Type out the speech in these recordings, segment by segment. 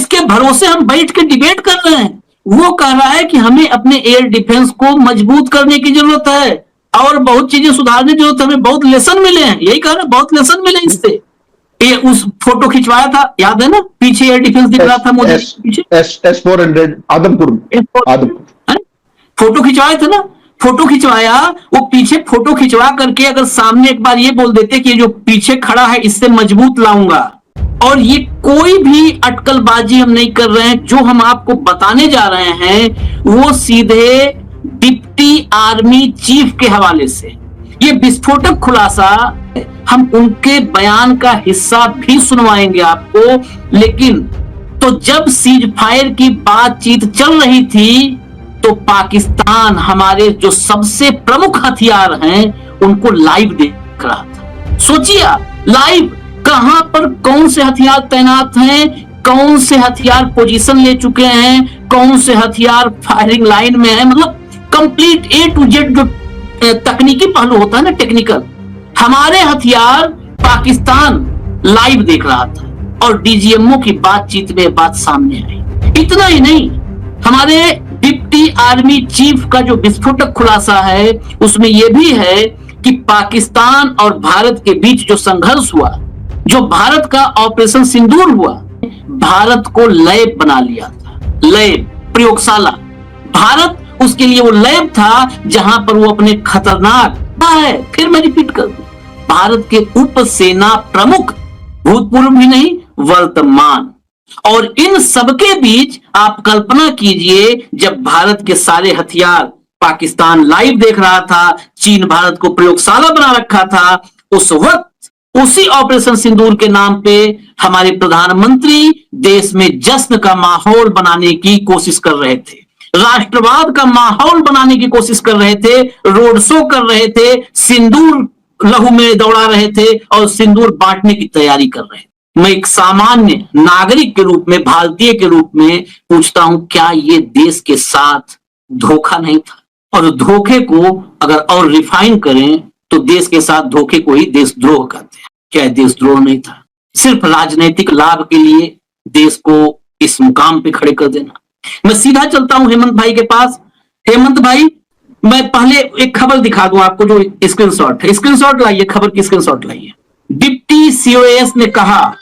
जिसके भरोसे हम बैठ के डिबेट कर रहे हैं, वो कह रहा है कि हमें अपने एयर डिफेंस को मजबूत करने की जरूरत है और बहुत चीजें सुधारने की जरूरत है, हमें बहुत लेसन मिले हैं। यही कह रहा है, बहुत लेसन मिले इससे। ये उस फोटो खिंचवाया था, याद है ना, पीछे एयर डिफेंस दिख रहा था मोदी पीछे, S-400 आदमपुर फोटो खिंचवाए थे ना। फोटो खिंचवाया, वो पीछे फोटो खिंचवा करके अगर सामने एक बार ये बोल देते कि जो पीछे खड़ा है इससे मजबूत लाऊंगा। और ये कोई भी अटकलबाजी हम नहीं कर रहे हैं, जो हम आपको बताने जा रहे हैं वो सीधे डिप्टी आर्मी चीफ के हवाले से। ये विस्फोटक खुलासा हम उनके बयान का हिस्सा भी सुनवाएंगे आपको। लेकिन तो जब सीज फायर की बातचीत चल रही थी तो पाकिस्तान हमारे जो सबसे प्रमुख हथियार हैं उनको लाइव देख रहा था। सोचिए आप, लाइव कहां पर कौन से हथियार तैनात हैं, कौन से हथियार पोजीशन ले चुके हैं, कौन से हथियार फायरिंग लाइन में है, मतलब कंप्लीट A to Z जो तकनीकी पहलू होता है ना, टेक्निकल, हमारे हथियार पाकिस्तान लाइव देख रहा था। और DGMO की बातचीत में बात सामने आई। इतना ही नहीं, हमारे डिप्टी आर्मी चीफ का जो विस्फोटक खुलासा है उसमें यह भी है कि पाकिस्तान और भारत के बीच जो संघर्ष हुआ, जो भारत का ऑपरेशन सिंदूर हुआ, भारत को लैब बना लिया था, लैब, प्रयोगशाला। भारत उसके लिए वो लैब था जहां पर वो अपने खतरनाक है, फिर मैं रिपीट कर दूं, भारत के उप सेना प्रमुख, भूतपूर्व भी नहीं वर्तमान, और इन सबके बीच आप कल्पना कीजिए जब भारत के सारे हथियार पाकिस्तान लाइव देख रहा था, चीन भारत को प्रयोगशाला बना रखा था, उस वक्त उसी ऑपरेशन सिंदूर के नाम पे हमारे प्रधानमंत्री देश में जश्न का माहौल बनाने की कोशिश कर रहे थे, राष्ट्रवाद का माहौल बनाने की कोशिश कर रहे थे, रोड शो कर रहे थे, सिंदूर लहू में दौड़ा रहे थे और सिंदूर बांटने की तैयारी कर रहे थे। मैं एक सामान्य नागरिक के रूप में, भारतीय के रूप में पूछता हूं, क्या ये देश के साथ धोखा नहीं था? और धोखे को अगर और रिफाइन करें तो देश के साथ धोखे को ही देशद्रोह कहते हैं। क्या देशद्रोह नहीं था? सिर्फ राजनीतिक लाभ के लिए देश को इस मुकाम पे खड़े कर देना। मैं सीधा चलता हूं हेमंत भाई के पास। हेमंत भाई, मैं पहले एक खबर दिखा दूं आपको, जो स्क्रीनशॉट है, स्क्रीनशॉट लाइए, खबर की स्क्रीनशॉट लाइए। डिप्टी COS ने कहा,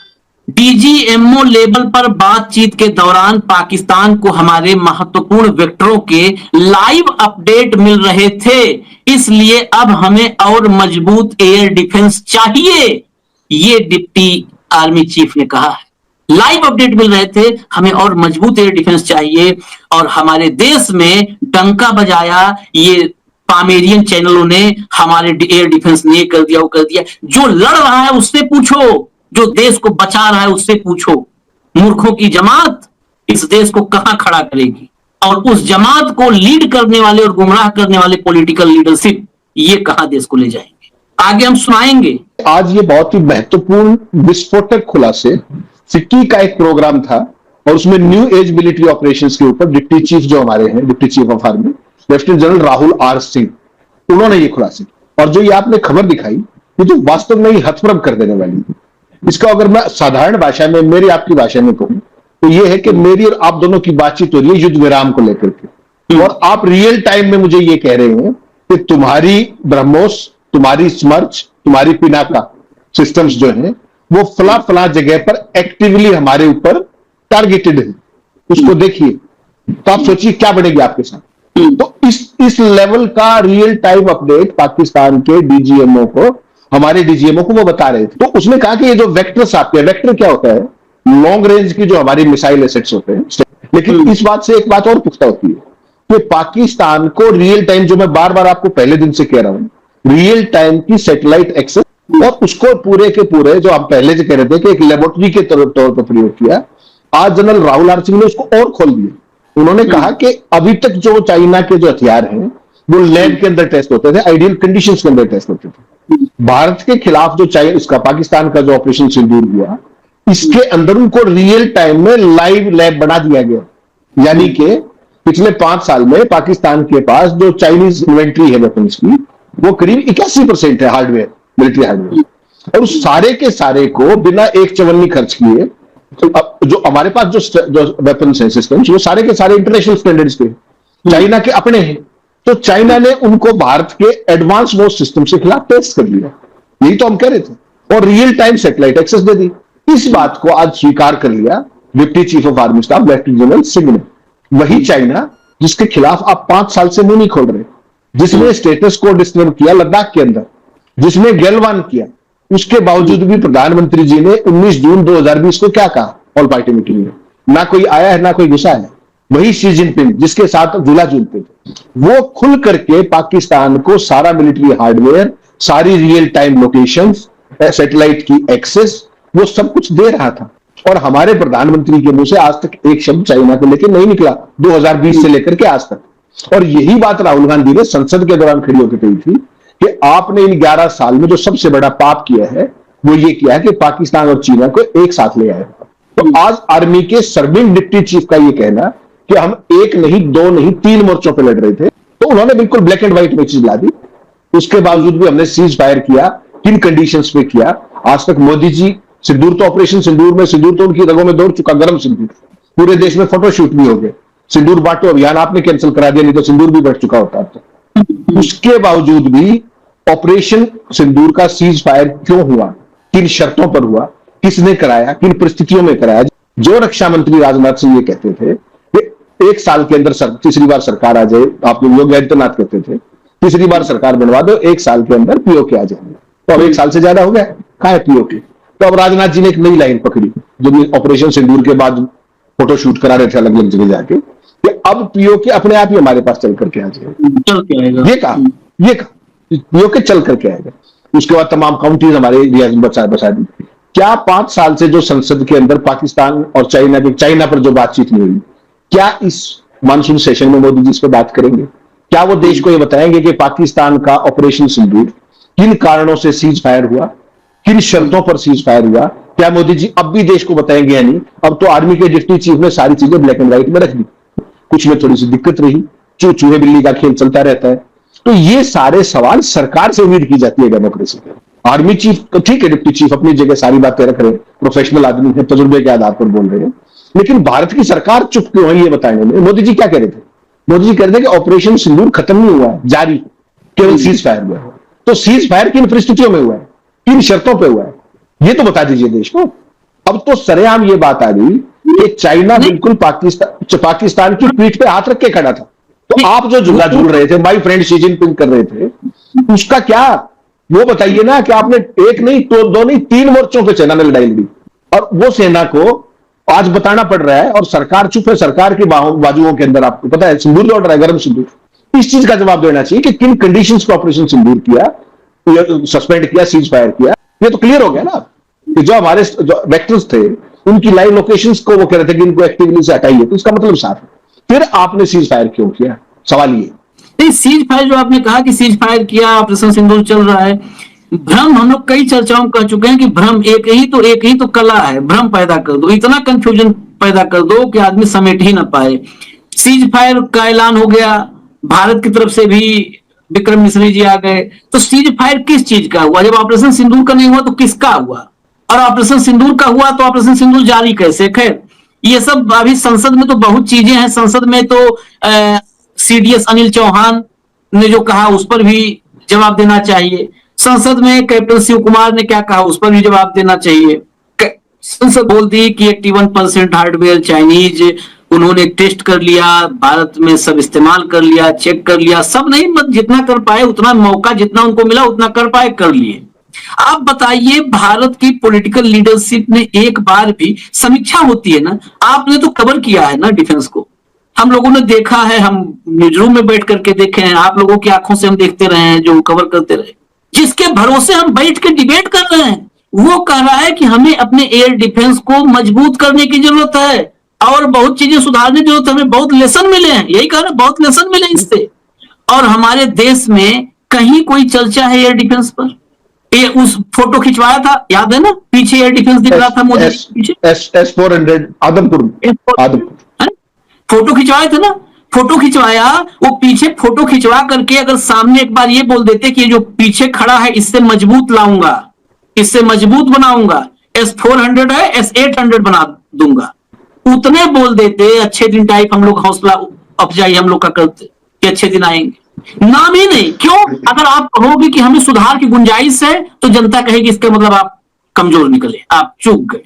DGMO लेवल पर बातचीत के दौरान पाकिस्तान को हमारे महत्वपूर्ण वेक्टरों के लाइव अपडेट मिल रहे थे, इसलिए अब हमें और मजबूत एयर डिफेंस चाहिए, ये डिप्टी आर्मी चीफ ने कहा है। लाइव अपडेट मिल रहे थे, हमें और मजबूत एयर डिफेंस चाहिए, और हमारे देश में डंका बजाया ये पामेरियन चैनलों ने, हमारे एयर डिफेंस ने कर दिया, वो कर दिया। जो लड़ रहा है उससे पूछो, जो देश को बचा रहा है उससे पूछो। मूर्खों की जमात इस देश को कहां खड़ा करेगी? और उस जमात को लीड करने वाले और गुमराह करने वाले पॉलिटिकल लीडरशिप, ये कहां देश को ले जाएंगे? आगे हम सुनाएंगे। आज ये बहुत ही महत्वपूर्ण विस्फोटक खुलासे, फिक्की का एक प्रोग्राम था और उसमें न्यू एज मिलिट्री ऑपरेशंस के ऊपर डिप्टी चीफ जो हमारे हैं, deputy chief of army lieutenant general Rahul R Singh, उन्होंने ये खुलासे। और जो ये आपने खबर दिखाई, ये तो वास्तव में ही हतप्रभ कर देने वाली है। इसका अगर मैं साधारण भाषा में, मेरी आपकी भाषा में कहूं तो ये है कि मेरी और आप दोनों की बातचीत हो रही है युद्ध विराम को लेकर के, और आप रियल टाइम में मुझे ये कह रहे हैं कि तुम्हारी ब्रह्मोस, तुम्हारी स्मर्च, तुम्हारी पिनाका सिस्टम्स जो है वो फला फला जगह पर एक्टिवली हमारे ऊपर टारगेटेड है, उसको देखिए। तो आप सोचिए क्या बढ़ेगी आपके साथ। तो इस लेवल का रियल टाइम अपडेट पाकिस्तान के DGMO को, हमारे DGMO को वो बता रहे थे। तो उसने कहा कि ये जो वेक्टर्स आपके, वेक्टर क्या होता है? लॉन्ग रेंज की जो हमारी मिसाइल एसेट्स होते हैं। लेकिन इस बात से एक बात और पुख्ता होती है कि पाकिस्तान को रियल टाइम, जो मैं बार बार आपको पहले दिन से कह रहा हूं, रियल टाइम की सैटेलाइट एक्सेस, और उसको पूरे के पूरे, जो आप पहले से कह रहे थे कि एक लेबोरेटरी के तौर पर प्रयोग किया, आज जनरल राहुल R सिंह ने उसको और खोल दिया। उन्होंने कहा कि अभी तक जो चाइना के जो हथियार हैं वो लैब के अंदर टेस्ट होते थे, आइडियल कंडीशंस के अंदर टेस्ट होते थे। भारत के खिलाफ जो चाइना, इसका पाकिस्तान का जो ऑपरेशन सिंदूर हुआ, इसके अंदर उनको रियल टाइम में लाइव लैब बना दिया गया। यानी कि पिछले 5 साल में पाकिस्तान के पास जो चाइनीज इन्वेंट्री है वेपन्स की, वो करीब 81% है हार्डवेयर, मिलिट्री हार्डवेयर, और उस सारे के सारे को बिना एक चवन्नी खर्च किए तो अब जो हमारे पास जो वेपन्स हैं सिस्टम्स, वो सारे के सारे इंटरनेशनल स्टैंडर्ड्स के, चाइना के अपने हैं। तो चाइना ने उनको भारत के एडवांस वॉर सिस्टम के खिलाफ टेस्ट कर लिया, यही तो हम कह रहे थे, और रियल टाइम सैटेलाइट एक्सेस दे दी। इस बात को आज स्वीकार कर लिया deputy chief of army staff lieutenant general Singh ने। वही चाइना जिसके खिलाफ आप 5 साल से मुंह नहीं खोल रहे, जिसने स्टेटस को डिस्टर्ब किया लद्दाख के अंदर, जिसने गैलवान किया, उसके बावजूद भी प्रधानमंत्री जी ने 19 जून 2020 को क्या कहा ऑल पार्टी मीटिंग में? ना कोई आया है ना कोई घुसा है। वही शी जिनपिंग जिसके साथ झूला झूलते थे, वो खुल करके पाकिस्तान को सारा मिलिट्री हार्डवेयर, सारी रियल टाइम लोकेशंस, सैटेलाइट की एक्सेस, वो सब कुछ दे रहा था। और हमारे प्रधानमंत्री के मुंह से आज तक एक शब्द चाइना को लेकर नहीं निकला, 2020 से लेकर के आज तक। और यही बात राहुल गांधी ने संसद के दौरान खड़ी होकर कही थी कि आपने इन 11 साल में जो सबसे बड़ा पाप किया है वो ये किया है कि पाकिस्तान और चीन को एक साथ ले आए। तो आज आर्मी के सर्विंग डिप्टी चीफ का ये कहना कि हम 1 नहीं 2 नहीं 3 मोर्चों पर लड़ रहे थे, तो उन्होंने बिल्कुल ब्लैक एंड व्हाइट में चीज ला दी। उसके बावजूद भी हमने सीज फायर किया, किन कंडीशंस पे किया। आज तक मोदी जी सिंदूर तो ऑपरेशन सिंदूर में, सिंदूर तो उनकी रगों में दौड़ चुका, गर्म सिंदूर, पूरे देश में फोटोशूट भी हो गए। सिंदूर बांटो अभियान आपने कैंसिल करा दिया, नहीं तो सिंदूर भी बढ़ चुका होता तो। उसके बावजूद भी ऑपरेशन सिंदूर का सीज फायर क्यों हुआ, किन शर्तों पर हुआ, किसने कराया, किन परिस्थितियों में कराया? जो रक्षा मंत्री राजनाथ सिंह ये कहते थे कि 1 साल के अंदर तीसरी बार सरकार आ जाए, आप लोग योगी आदित्यनाथ कहते थे तीसरी बार सरकार बनवा दो, 1 साल के अंदर पीओके आ जाएंगे। तो अब 1 साल से ज्यादा हो गया, कहां है पीओके? तो अब राजनाथ जी ने एक नई लाइन पकड़ी, जब ऑपरेशन सिंदूर के बाद फोटो शूट करा रहे थे अलग अलग जगह जाके, कि अब पीओके अपने आप ही हमारे पास चल करके आ जाएगा। ये कहा पीओके चल करके आएगा। उसके बाद तमाम काउंटीज हमारे एरिया में बसा दी। क्या 5 साल से जो संसद के अंदर पाकिस्तान और चाइना पर जो बातचीत नहीं हुई, क्या इस मानसून सेशन में मोदी जी इस पर बात करेंगे? क्या वो देश को ये बताएंगे कि पाकिस्तान का ऑपरेशन सिंदूर किन कारणों से सीज फायर हुआ, किन शर्तों पर सीज फायर हुआ? क्या मोदी जी अब भी देश को बताएंगे या नहीं? अब तो आर्मी के डिप्टी चीफ ने सारी चीजें ब्लैक एंड व्हाइट में रख दी, कुछ में थोड़ी सी दिक्कत रही, चूहे बिल्ली का खेल चलता रहता है। तो ये सारे सवाल सरकार से उम्मीद की जाती है डेमोक्रेसी में। आर्मी चीफ तो ठीक है, डिप्टी चीफ अपनी जगह सारी बातें रख रहे हैं, प्रोफेशनल आदमी है, तजुर्बे के आधार पर बोल रहे हैं, लेकिन भारत की सरकार चुप क्यों है ये बताने में? मोदी जी क्या कह रहे थे? मोदी जी कह रहे थे कि ऑपरेशन सिंदूर खत्म नहीं हुआ है, जारी, केवल सीज फायर हुआ है। तो सीज फायर किन परिस्थितियों में हुआ है, किन शर्तों पर हुआ है, ये तो बता दीजिए देश को। अब तो सरेआम ये बात आ गई कि चाइना बिल्कुल पाकिस्तान की पीठ पे हाथ रख के खड़ा था। तो आप जो झूला झूल रहे थे, माई फ्रेंड शी जिनपिंग कर रहे थे, उसका क्या? वो बताइए ना कि आपने 1 नहीं 2 नहीं 3 मोर्चों पे सेना ने लड़ाई लड़ी, और वो सेना को आज बताना पड़ रहा है और सरकार चुप है। सरकार की बाजुओं के अंदर आपको पता है सिंदूर लौट रहा है, गर्म सिंदूर। इस चीज का जवाब देना चाहिए कि किन कंडीशंस पे ऑपरेशन सिंदूर किया, सस्पेंड किया, सीज फायर किया। ये तो क्लियर हो गया ना कि जो हमारे जो वेक्टर्स थे उनकी लाइव लोकेशंस को वो कह रहे थे कि इनको एक्टिवली से हटाइए, तो इसका मतलब साफ है। फिर आपने सीज फायर क्यों किया? सवाल ये नहीं, सीज फायर जो आपने कहा कि सीज फायर किया, ऑपरेशन सिंदूर चल रहा है, भ्रम हम लोग कई चर्चाओं में कह चुके हैं कि भ्रम एक ही तो कला है, भ्रम पैदा कर दो, इतना कंफ्यूजन पैदा कर दो कि आदमी समेट ही ना पाए। सीज फायर का ऐलान हो गया, भारत की तरफ से भी विक्रम मिश्री जी आ गए, तो सीज फायर किस चीज का हुआ? जब ऑपरेशन सिंदूर का नहीं हुआ तो किसका हुआ? और ऑपरेशन सिंदूर का हुआ तो ऑपरेशन सिंदूर जारी कैसे? खैर, ये सब अभी संसद में तो बहुत चीजें हैं। संसद में तो सीडीएस अनिल चौहान ने जो कहा उस पर भी जवाब देना चाहिए। संसद में कैप्टन शिव कुमार ने क्या कहा उस पर भी जवाब देना चाहिए। संसद बोल दी कि 81% हार्डवेयर चाइनीज उन्होंने टेस्ट कर लिया, भारत में सब इस्तेमाल कर लिया, चेक कर लिया, सब नहीं, मत जितना कर पाए उतना, मौका जितना उनको मिला उतना कर पाए, कर लिए। आप बताइए, भारत की पॉलिटिकल लीडरशिप ने एक बार भी समीक्षा होती है ना, आपने तो कवर किया है ना डिफेंस को, हम लोगों ने देखा है, हम न्यूज रूम में बैठ करके देखे हैं, आप लोगों की आंखों से हम देखते रहे हैं, जो कवर करते रहे। जिसके भरोसे हम बैठ के डिबेट कर रहे हैं वो कह रहा है कि हमें अपने एयर डिफेंस को मजबूत करने की जरूरत है और बहुत चीजें सुधारने की जरूरत है, हमें बहुत लेसन मिले हैं, यही कह रहे हैं, बहुत लेसन मिले इससे। और हमारे देश में कहीं कोई चर्चा है एयर डिफेंस पर? ये उस फोटो खिंचवाया था, याद है ना, पीछे एयर डिफेंस दिख रहा था मोदी पीछे, S400 आदमपुर फोटो खिंचवाए थे ना, फोटो खिंचवाया, वो पीछे फोटो खिंचवा करके अगर सामने एक बार ये बोल देते कि जो पीछे खड़ा है इससे मजबूत लाऊंगा, इससे मजबूत बनाऊंगा, S-400 है, S-800 बना दूंगा। उतने बोल देते, अच्छे दिन टाइप हम लोग हौसला अफजाई हम लोग का करते कि अच्छे दिन आएंगे। नाम ही नहीं। क्यों? अगर आप कहोगे कि हमें सुधार की गुंजाइश है तो जनता कहेगी इसका मतलब आप कमजोर निकले, आप चूक गए।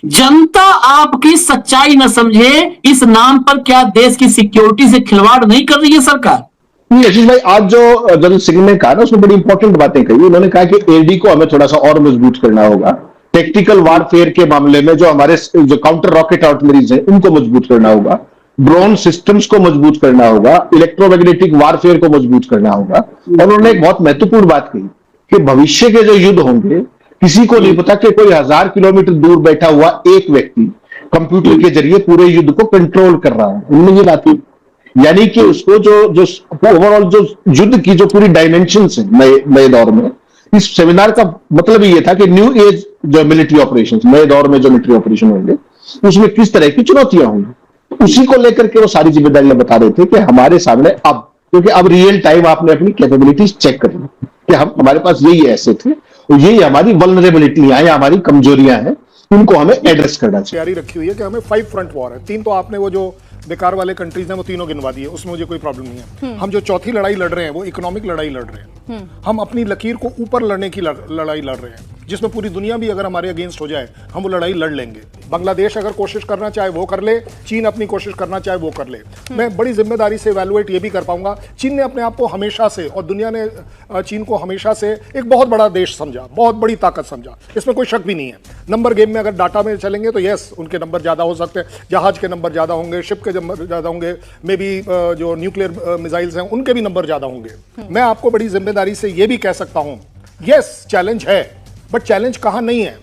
जनता आपकी सच्चाई न समझे, इस नाम पर क्या देश की सिक्योरिटी से खिलवाड़ नहीं कर रही है सरकार? नहीं आशीष भाई, आज जो जनरल सिंह ने कहा ना, उसमें बड़ी इंपॉर्टेंट बातें कही। उन्होंने कहा कि एडी को हमें थोड़ा सा और मजबूत करना होगा। टेक्टिकल वारफेयर के मामले में जो हमारे जो काउंटर रॉकेट आर्टिलरीज हैं उनको मजबूत करना होगा, ड्रोन सिस्टम्स को मजबूत करना होगा, इलेक्ट्रोमैग्नेटिक वारफेयर को मजबूत करना होगा। और उन्होंने एक बहुत महत्वपूर्ण बात कही कि भविष्य के जो युद्ध होंगे, किसी को नहीं पता कि कोई 1000 किलोमीटर दूर बैठा हुआ एक व्यक्ति कंप्यूटर के जरिए पूरे युद्ध को कंट्रोल कर रहा है। उन्होंने ये बात की, यानी कि उसको जो ओवरऑल जो युद्ध की जो पूरी डायमेंशंस है नए दौर में, इस सेमिनार का मतलब ये था कि न्यू एज जो मिलिट्री ऑपरेशंस, नए दौर में जो मिलिट्री ऑपरेशन होंगे उसमें किस तरह की चुनौतियां होंगी, उसी को लेकर के वो सारी जिम्मेदारियां बता रहे थे कि हमारे सामने अब, क्योंकि अब रियल टाइम आपने अपनी कैपेबिलिटीज चेक कर ली कि हमारे पास यही ऐसे थे और यही हमारी वल्नरेबिलिटियां या हमारी कमजोरियां हैं, उनको हमें एड्रेस करना चाहिए। तैयारी रखी हुई है कि हमें 5 फ्रंट वॉर है। 3 तो आपने वो जो बेकार वाले कंट्रीज हैं वो तीनों गिनवा दिए, उसमें मुझे कोई प्रॉब्लम नहीं है। हम जो चौथी लड़ाई लड़ रहे हैं वो इकोनॉमिक लड़ाई लड़ रहे हैं। हम अपनी लकीर को ऊपर लड़ने की लड़ाई लड़ रहे हैं, जिसमें पूरी दुनिया भी अगर हमारे अगेंस्ट हो जाए हम वो लड़ाई लड़ लेंगे। बांग्लादेश अगर कोशिश करना चाहे वो कर ले, चीन अपनी कोशिश करना चाहे वो कर ले। मैं बड़ी जिम्मेदारी से इवैल्यूएट ये भी कर पाऊंगा, चीन ने अपने आप को हमेशा से, और दुनिया ने चीन को हमेशा से एक बहुत बड़ा देश समझा, बहुत बड़ी ताकत समझा, इसमें कोई शक भी नहीं है। नंबर गेम में अगर डाटा में चलेंगे तो यस, उनके नंबर ज्यादा हो सकते हैं, जहाज के नंबर ज्यादा होंगे, शिप के नंबर ज्यादा होंगे, मे बी जो न्यूक्लियर मिसाइल्स हैं उनके भी नंबर ज्यादा होंगे। मैं आपको बड़ी जिम्मेदारी से ये भी कह सकता हूं, यस चैलेंज है, बट चैलेंज कहां नहीं है?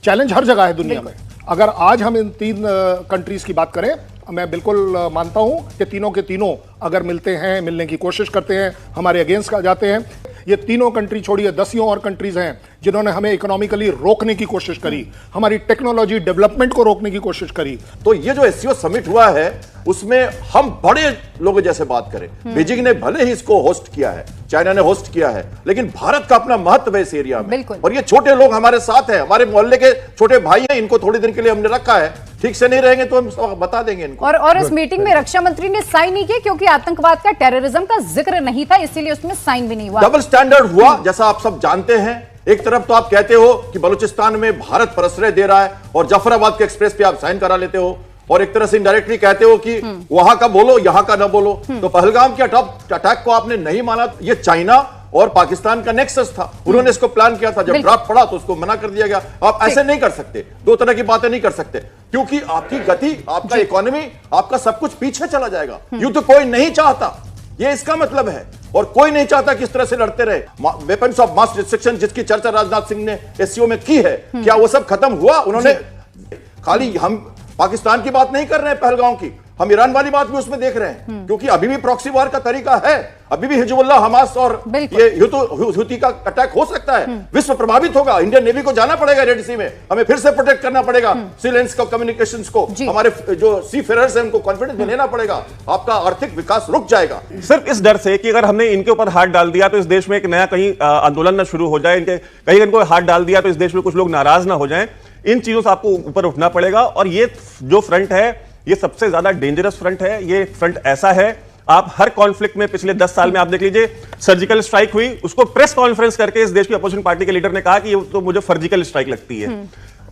चैलेंज हर जगह है दुनिया में। अगर आज हम इन 3 कंट्रीज की बात करें, मैं बिल्कुल मानता हूं कि तीनों के तीनों अगर मिलते हैं, मिलने की कोशिश करते हैं, हमारे अगेंस्ट जाते हैं, ये तीनों कंट्री छोड़िए 10 और कंट्रीज हैं जिन्होंने हमें इकोनॉमिकली रोकने की कोशिश करी, हमारी टेक्नोलॉजी डेवलपमेंट को रोकने की कोशिश करी। तो ये जो एससीओ समिट हुआ है उसमें हम बड़े लोगों जैसे बात करें, बीजिंग ने भले ही इसको होस्ट किया है, चाइना ने होस्ट किया है, लेकिन भारत का अपना महत्व है इस एरिया में। और ये छोटे लोग हमारे साथ हैं, हमारे मोहल्ले के छोटे भाई हैं, इनको थोड़ी देर के लिए हमने रखा है, ठीक से नहीं रहेंगे तो हम बता देंगे इनको। और इस मीटिंग में रक्षा मंत्री ने साइन नहीं किया क्योंकि आतंकवाद का, टेररिज्म का जिक्र नहीं था, इसीलिए उसमें साइन भी नहीं हुआ। डबल स्टैंडर्ड हुआ, जैसा आप सब जानते हैं। एक तरफ तो आप कहते हो कि बलूचिस्तान में भारत प्रश्रय दे रहा है और जाफराबाद के एक्सप्रेस पे आप साइन करा लेते हो, और एक तरह से इनडायरेक्टली कहते हो कि वहां का बोलो यहां का ना बोलो। तो पहलगाम के अटैक को आपने नहीं माना, ये चाइना और पाकिस्तान का नेक्सस था, उन्होंने इसको प्लान किया था। जब ड्राफ्ट पड़ा तो उसको मना कर दिया गया। आप ऐसे नहीं कर सकते, दो तरह की बातें नहीं कर सकते, क्योंकि आपकी गति, आपका इकोनॉमी, आपका सब कुछ पीछे चला जाएगा। युद्ध कोई नहीं चाहता, ये इसका मतलब है, और कोई नहीं चाहता कि इस तरह से लड़ते रहे। वेपन्स ऑफ मास डिस्ट्रक्शन जिसकी चर्चा राजनाथ सिंह ने एससीओ में की है, क्या वो सब खत्म हुआ? उन्होंने खाली, हम पाकिस्तान की बात नहीं कर रहे हैं पहलगाम की, हम ईरान वाली बात भी उसमें देख रहे हैं, क्योंकि अभी भी प्रॉक्सी वार का तरीका है, अभी भी हिजबुल्लाह, हमास और ये हुती का अटैक हो सकता है। विश्व प्रभावित होगा, इंडियन नेवी को जाना पड़ेगा रेड सी में, हमें फिर से प्रोटेक्ट करना पड़ेगा सी लेंस को, कम्युनिकेशंस को, हमारे जो सी फेरर्स हैं उनको कॉन्फिडेंस में लेना पड़ेगा, आपका आर्थिक विकास रुक जाएगा। सिर्फ इस डर से कि अगर हमने इनके ऊपर हाथ डाल दिया तो इस देश में एक नया कहीं आंदोलन ना शुरू हो जाए, कहीं इनको हाथ डाल दिया तो इस देश में कुछ लोग नाराज ना हो जाएं, इन चीजों से आपको ऊपर उठना पड़ेगा। और ये जो फ्रंट है ये सबसे ज्यादा डेंजरस फ्रंट है। ये फ्रंट ऐसा है, आप हर कॉन्फ्लिक्ट में पिछले 10 साल में आप देख लीजिए, सर्जिकल स्ट्राइक हुई, उसको प्रेस कॉन्फ्रेंस करके इस देश की अपोजिशन पार्टी के लीडर ने कहा कि ये तो मुझे सर्जिकल स्ट्राइक लगती है।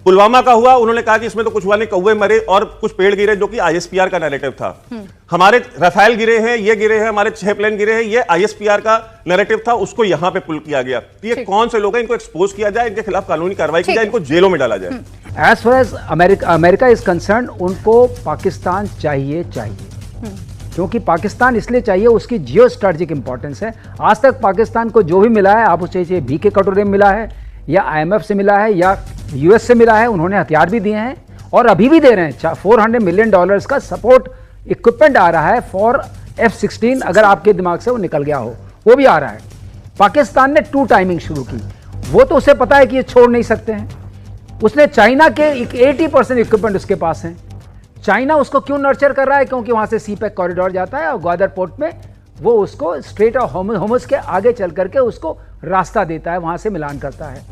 पुलवामा का हुआ, उन्होंने कहा कि इसमें तो कुछ हुआ नहीं, कौवे मरे और कुछ पेड़ गिरे, जो कि आईएसपीआर का नैरेटिव था। हमारे राफेल गिरे हैं, ये गिरे हैं, हमारे 6 प्लेन गिरे हैं, ये आईएसपीआर का नैरेटिव था, उसको यहां पे पुल किया गया। तो ये कौन से लोग हैं, इनको एक्सपोज किया जाए, इनके खिलाफ कानूनी कार्रवाई की जाए, इनको जेलों में डाला जाए। As far as America is concerned, उनको पाकिस्तान चाहिए, क्योंकि पाकिस्तान इसलिए चाहिए, उसकी जियो स्ट्रेटेजिक इंपॉर्टेंस है। आज तक पाकिस्तान को जो भी मिला है, आप उसे भी के कटोरे में मिला है, या IMF से मिला है, या US से मिला है, उन्होंने हथियार भी दिए हैं और अभी भी दे रहे हैं। $400 मिलियन का सपोर्ट इक्विपमेंट आ रहा है फॉर F-16, अगर आपके दिमाग से वो निकल गया हो, वो भी आ रहा है। पाकिस्तान ने 2 टाइमिंग शुरू की, वो तो उसे पता है कि ये छोड़ नहीं सकते हैं। उसने चाइना के 80% इक्विपमेंट उसके पास हैं। चाइना उसको क्यों नर्चर कर रहा है? क्योंकि वहां से सीपैक कॉरिडोर जाता है और ग्वादर पोर्ट में वो उसको स्ट्रेट ऑफ होर्मुज के आगे चल करके उसको रास्ता देता है, वहां से मिलान करता है।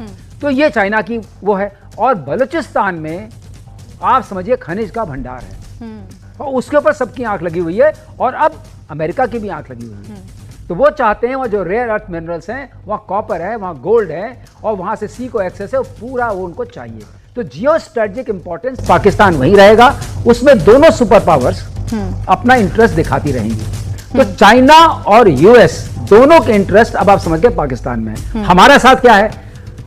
तो ये चाइना की वो है। और बलूचिस्तान में आप समझिए खनिज का भंडार है और उसके ऊपर सबकी आंख लगी हुई है और अब अमेरिका की भी आंख लगी हुई है। तो वो चाहते हैं वहाँ जो रेयर अर्थ मिनरल्स हैं, वहाँ कॉपर है, वहाँ गोल्ड है और वहाँ से सी को एक्सेस है, वो पूरा वो उनको चाहिए। तो जियो स्ट्रेटेजिक इंपॉर्टेंस पाकिस्तान वहीं रहेगा, उसमें दोनों सुपर पावर्स अपना इंटरेस्ट दिखाती रहेंगी। तो चाइना और यूएस दोनों के इंटरेस्ट अब आप समझ गए पाकिस्तान में है। हमारा साथ क्या है,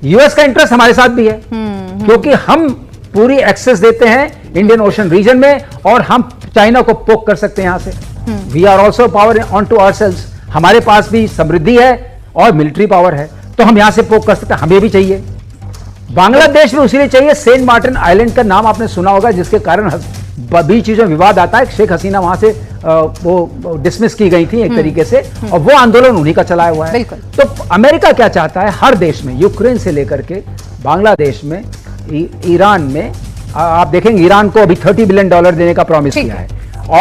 यूएस का इंटरेस्ट हमारे साथ भी है क्योंकि हम पूरी एक्सेस देते हैं इंडियन ओशन रीजन में और हम चाइना को पोक कर सकते हैं यहां से। We are also power on to ourselves, हमारे पास भी समृद्धि है और मिलिट्री पावर है, तो हम यहां से पोक कर सकते हैं, हमें भी चाहिए। बांग्लादेश में उसी चाहिए। सेंट मार्टिन आइलैंड का नाम आपने सुना होगा, जिसके कारण बीच चीजों में विवाद आता है। शेख हसीना वहां से वो डिसमिस की गई थी एक तरीके से और वो आंदोलन उन्हीं का चलाया हुआ है। तो अमेरिका क्या चाहता है, हर देश में, यूक्रेन से लेकर के बांग्लादेश में, ईरान में, आप देखेंगे ईरान को अभी $30 बिलियन देने का प्रॉमिस किया है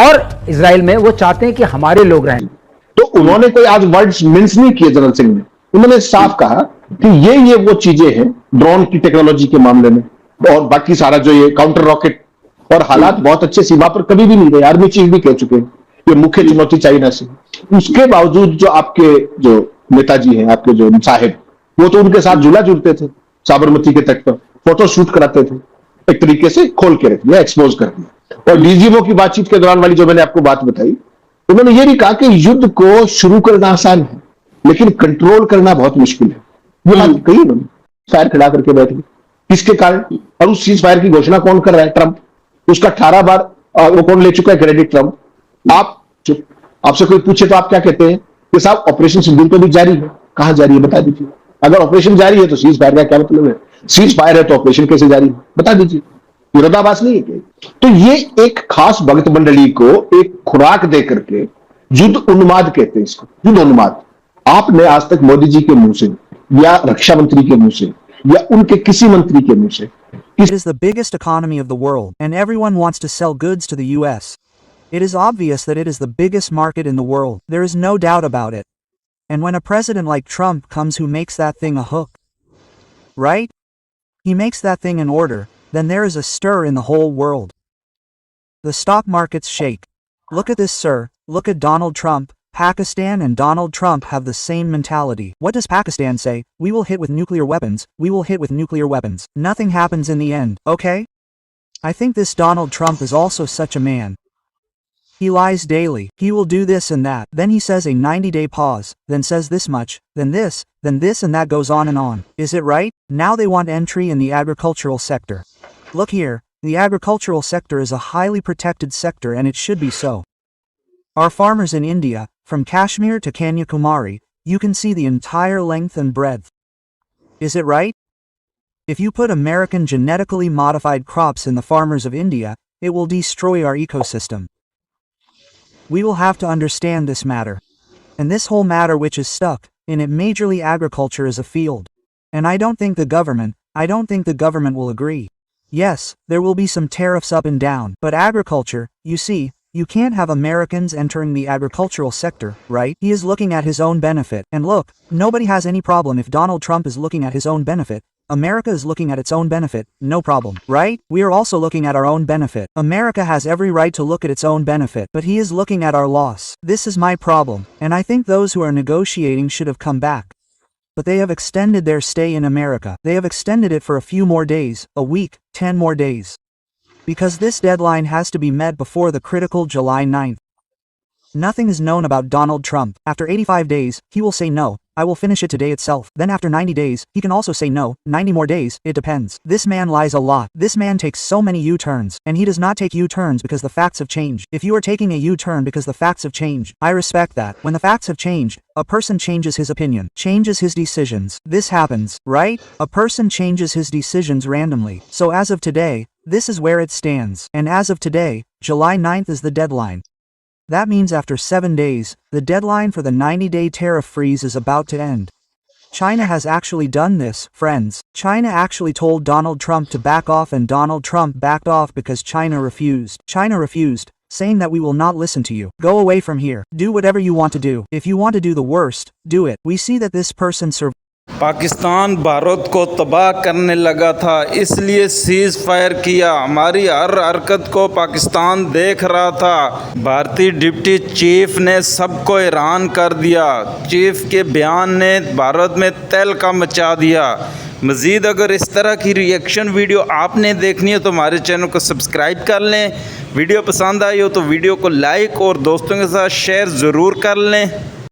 और इजराइल में वो चाहते हैं कि हमारे लोग रहें। तो उन्होंने कोई आज वर्ड्स मिन्स नहीं किए जनरल सिंह ने, उन्होंने साफ कहा कि ये वो चीजें हैं ड्रोन की टेक्नोलॉजी के मामले में और बाकी सारा जो ये काउंटर रॉकेट, और हालात बहुत अच्छे सीमा पर कभी भी नहीं गए, आर्मी चीफ भी कह चुके हैं ये मुख्य चुनौती चाइना से। उसके बावजूद जो आपके जो नेताजी हैं, आपके जो साहेब, वो तो उनके साथ झूला झूलते थे साबरमती के तट पर, फोटो शूट कराते थे, एक तरीके से खोल के रख दिया, एक्सपोज कर दिया। और डीजीओ की बातचीत के दौरान वाली जो मैंने आपको बात बताई, उन्होंने ये भी कहा कि युद्ध को शुरू करना आसान है लेकिन कंट्रोल करना बहुत मुश्किल है। ये बात कही उन्होंने, फायर खड़ा करके बैठ गए, किसके कारण? और उस सीज फायर की घोषणा कौन कर रहा है? ट्रंप। उसका 18 बार वो कौन ले चुका है क्रेडिट? ट्रंप। आपसे कोई पूछे तो आप क्या कहते हैं कि साहब ऑपरेशन सिंदूर तो भी जारी है। कहां जारी है बता दीजिए। अगर ऑपरेशन जारी है तो सीज फायर का क्या मतलब है? सीज फायर है तो ऑपरेशन कैसे जारी है बता दीजिए। विरोधाभास नहीं है क्या? तो ये एक खास भक्त मंडली को एक खुराक दे करके युद्ध उन्माद कहते हैं इसको, युद्ध उन्माद। आपने आज तक मोदी जी के मुंह से या रक्षा मंत्री के मुंह से या उनके किसी मंत्री के मुंह से It is the biggest economy of the world, and everyone wants to sell goods to the US. It is obvious that it is the biggest market in the world, there is no doubt about it. And when a president like Trump comes who makes that thing a hook, right? He makes that thing in order, then there is a stir in the whole world. The stock markets shake. Look at this, sir, look at Donald Trump. Pakistan and Donald Trump have the same mentality. What does Pakistan say? We will hit with nuclear weapons, we will hit with nuclear weapons. Nothing happens in the end, okay? I think this Donald Trump is also such a man. He lies daily, he will do this and that, then he says a 90-day pause, then says this much, then this, and that goes on and on. Is it right? Now they want entry in the agricultural sector. Look here, the agricultural sector is a highly protected sector and it should be so. Our farmers in India, from Kashmir to Kanyakumari, you can see the entire length and breadth. Is it right? If you put American genetically modified crops in the farmers of India, it will destroy our ecosystem. We will have to understand this matter. And this whole matter which is stuck in it majorly agriculture is a field. And I don't think the government will agree. Yes, there will be some tariffs up and down, but agriculture, you see, you can't have Americans entering the agricultural sector, right? He is looking at his own benefit. And look, nobody has any problem if Donald Trump is looking at his own benefit. America is looking at its own benefit, no problem, right? We are also looking at our own benefit. America has every right to look at its own benefit, but he is looking at our loss. This is my problem, and I think those who are negotiating should have come back. But they have extended their stay in America. They have extended it for a few more days, a week, 10 more days. Because this deadline has to be met before the critical July 9th. Nothing is known about Donald Trump. After 85 days, he will say no, I will finish it today itself. Then after 90 days, he can also say no, 90 more days, it depends. This man lies a lot. This man takes so many U-turns, and he does not take U-turns because the facts have changed. If you are taking a U-turn because the facts have changed, I respect that. When the facts have changed, a person changes his opinion, changes his decisions. This happens, right? A person changes his decisions randomly. So as of today, this is where it stands. And as of today, July 9th is the deadline. That means after 7 days, the deadline for the 90-day tariff freeze is about to end. China has actually done this, friends. China actually told Donald Trump to back off, and Donald Trump backed off because China refused. China refused, saying that we will not listen to you. Go away from here. Do whatever you want to do. If you want to do the worst, do it. We see that this person survived. Pakistan Bharat को तबाह करने लगा था, इसलिए cease fire किया। हमारी हर हरकत को पाकिस्तान देख रहा था। भारतीय डिप्टी चीफ ने सबको हैरान कर दिया। चीफ के बयान ने भारत में तहलका मचा दिया। मज़ीद अगर इस तरह की रिएक्शन वीडियो आपने देखनी है तो हमारे चैनल को सब्सक्राइब कर लें। वीडियो पसंद आई हो तो वीडियो को लाइक और दोस्तों के साथ शेयर ज़रूर कर लें।